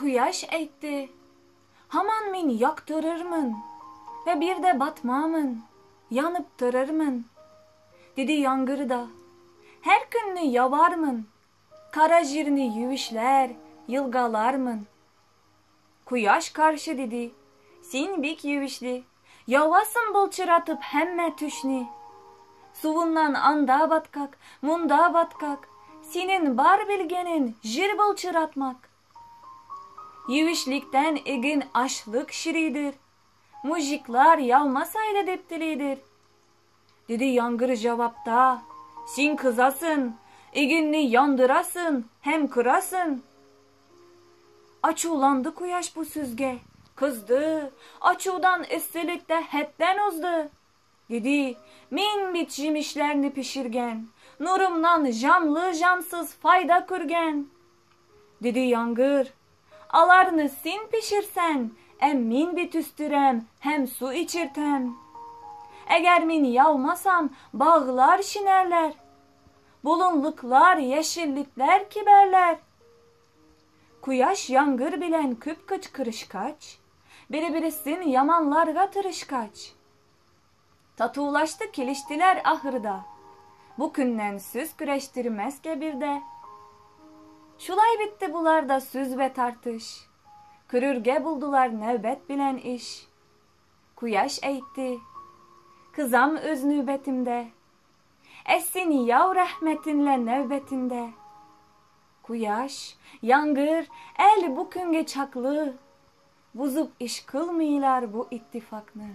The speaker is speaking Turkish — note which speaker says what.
Speaker 1: Kuyaş eýtdi, haman men yaktırırmın ve bir de batmamın, yanıp dururmın. Dedi yangır da, her günni yavarmın, kara jirini yüvüşler, yılgalarmın. Kuyaş karşı dedi, sen bek yüvüşli, yavasın bolçıratıp hemme tüşni. Suvundan anda batkak, munda batkak, senin bar bilgenin jir bolçıratmak. Yüvüşlikten egin aşlık şiridir, mujiklar yalmasayla deptilidir. Dedi yangır cevapta, sen kızasın, eginni yandırasın, hem kırasın. Açulandı kuyaş bu süzge, kızdı, açudan istilikte hepten uzdu. Dedi, min bit jimişlerini pişirgen, nurumdan jamlı jamsız fayda kürgen. Dedi yangır, alarını sen pişirsen, em min bit üstürem, hem su içirtem. Eğer min yalmasam, bağlar şinerler, bulunluklar, yeşillikler kiberler. Kuyaş yangır bilen küp kıçkırışkaç, biri-birisin yamanlarga tırışkaç. Tatulaştı kiliştiler ahırda, bu künden süz güreştirmezke bir de. Şulay bitti bularda süz ve tartış, kürürge buldular nöbet bilen iş. Kuyaş eýtdi, kızam öz nöbetimde, essin yav rahmetinle nöbetinde. Kuyaş, yangır, el bu künge çaklı, buzup iş kılmıylar bu ittifakны.